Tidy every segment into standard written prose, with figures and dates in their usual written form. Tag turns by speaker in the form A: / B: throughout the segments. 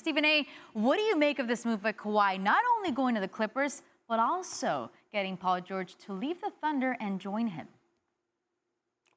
A: Stephen A., what do you make of this move by Kawhi, not only going to the Clippers, but also getting Paul George to leave the Thunder and join him?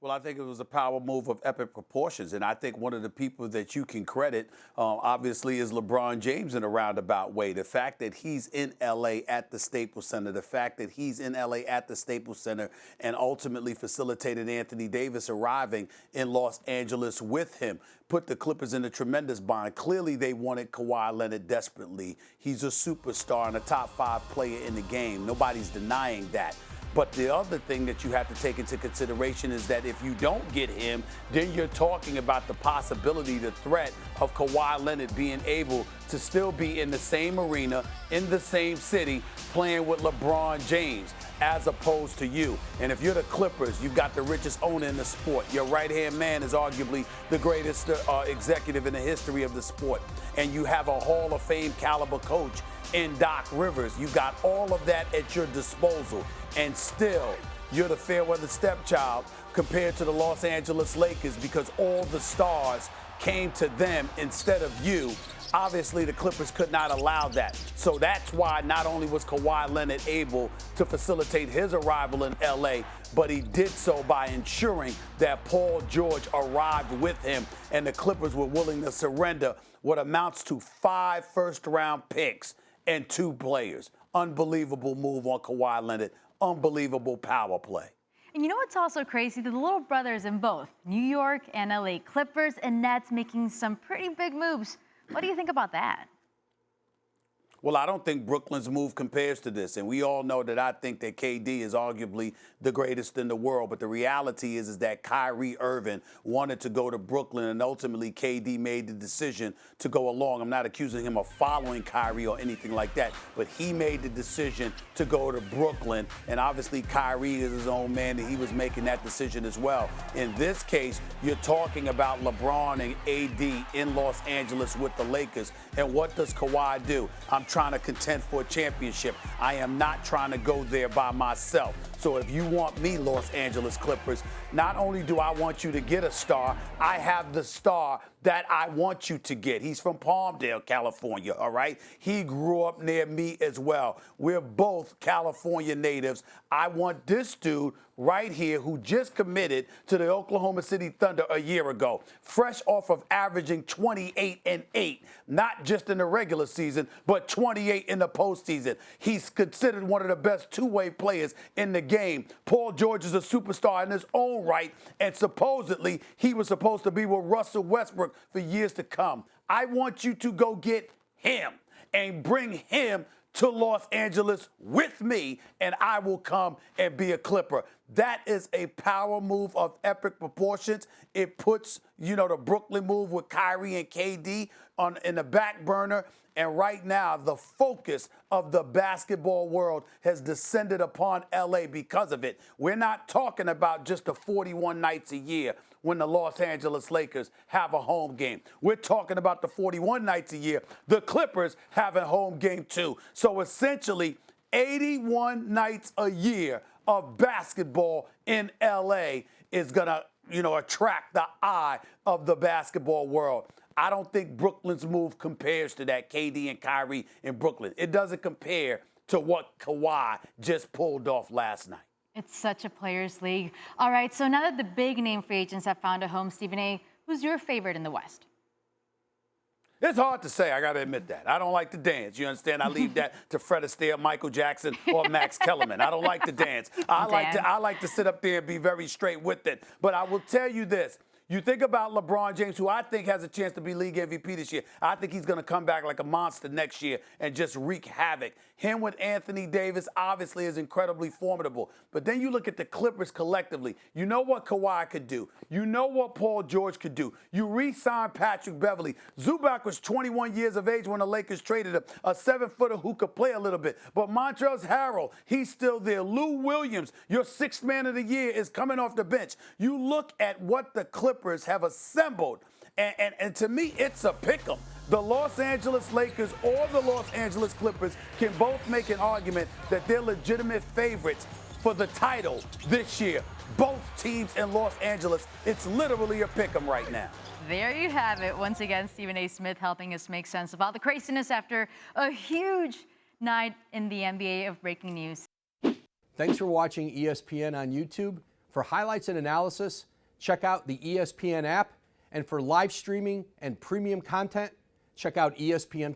B: Well, I think it was a power move of epic proportions, and I think one of the people that you can credit, obviously, is LeBron James in a roundabout way. The fact that he's in L.A. at the Staples Center, the fact that he's in L.A. at the Staples Center and ultimately facilitated Anthony Davis arriving in Los Angeles with him, put the Clippers in a tremendous bind. Clearly, they wanted Kawhi Leonard desperately. He's a superstar and a top 5 player in the game. Nobody's denying that. But the other thing that you have to take into consideration is that if you don't get him, then you're talking about the possibility, the threat of Kawhi Leonard being able to still be in the same arena, in the same city, playing with LeBron James, as opposed to you. And if you're the Clippers, you've got the richest owner in the sport. Your right-hand man is arguably the greatest executive in the history of the sport. And you have a Hall of Fame caliber coach in Doc Rivers. You got all of that at your disposal. And still, you're the fair-weather stepchild compared to the Los Angeles Lakers because all the stars came to them instead of you. Obviously, the Clippers could not allow that. So that's why not only was Kawhi Leonard able to facilitate his arrival in L.A., but he did so by ensuring that Paul George arrived with him, and the Clippers were willing to surrender what amounts to 5 first-round picks and 2 players. Unbelievable move on Kawhi Leonard. Unbelievable power play.
A: And you know what's also crazy? The little brothers in both New York and LA Clippers and Nets making some pretty big moves. What do you think about that?
B: Well, I don't think Brooklyn's move compares to this. And we all know that I think that KD is arguably the greatest in the world. But the reality is that Kyrie Irving wanted to go to Brooklyn, and ultimately KD made the decision to go along. I'm not accusing him of following Kyrie or anything like that, but he made the decision to go to Brooklyn. And obviously Kyrie is his own man, and he was making that decision as well. In this case, you're talking about LeBron and AD in Los Angeles with the Lakers. And what does Kawhi do? I'm trying to contend for a championship. I am not trying to go there by myself. So if you want me, Los Angeles Clippers, not only do I want you to get a star, I have the star that I want you to get. He's from Palmdale, California, all right? He grew up near me as well. We're both California natives. I want this dude right here who just committed to the Oklahoma City Thunder a year ago, fresh off of averaging 28 and 8, not just in the regular season, but 28 in the postseason. He's considered one of the best two-way players in the game. Paul George is a superstar in his own right, and supposedly he was supposed to be with Russell Westbrook for years to come. I want you to go get him and bring him to Los Angeles with me, and I will come and be a Clipper. That is a power move of epic proportions. It puts, the Brooklyn move with Kyrie and KD in the back burner. And right now, the focus of the basketball world has descended upon L.A. because of it. We're not talking about just the 41 nights a year when the Los Angeles Lakers have a home game. We're talking about the 41 nights a year the Clippers have a home game too. So essentially, 81 nights a year of basketball in L.A. is going to, attract the eye of the basketball world. I don't think Brooklyn's move compares to that, KD and Kyrie in Brooklyn. It doesn't compare to what Kawhi just pulled off last night.
A: It's such a players' league. All right, so now that the big name free agents have found a home, Stephen A., who's your favorite in the West?
B: It's hard to say, I got to admit that. I don't like to dance. You understand? I leave that to Fred Astaire, Michael Jackson, or Max Kellerman. I don't like to dance. I like to sit up there and be very straight with it. But I will tell you this. You think about LeBron James, who I think has a chance to be league MVP this year. I think he's going to come back like a monster next year and just wreak havoc. Him with Anthony Davis obviously is incredibly formidable. But then you look at the Clippers collectively. You know what Kawhi could do. You know what Paul George could do. You re-signed Patrick Beverley. Zubac was 21 years of age when the Lakers traded him, a 7-footer who could play a little bit. But Montrezl Harrell, he's still there. Lou Williams, your 6th man of the year, is coming off the bench. You look at what the Clippers have assembled, and to me, it's a pick-em. The Los Angeles Lakers or the Los Angeles Clippers can both make an argument that they're legitimate favorites for the title this year. Both teams in Los Angeles, it's literally a pick 'em right now.
A: There you have it. Once again, Stephen A. Smith helping us make sense about the craziness after a huge night in the NBA of breaking news.
C: Thanks for watching ESPN on YouTube. For highlights and analysis, check out the ESPN app. And for live streaming and premium content, check out ESPN+.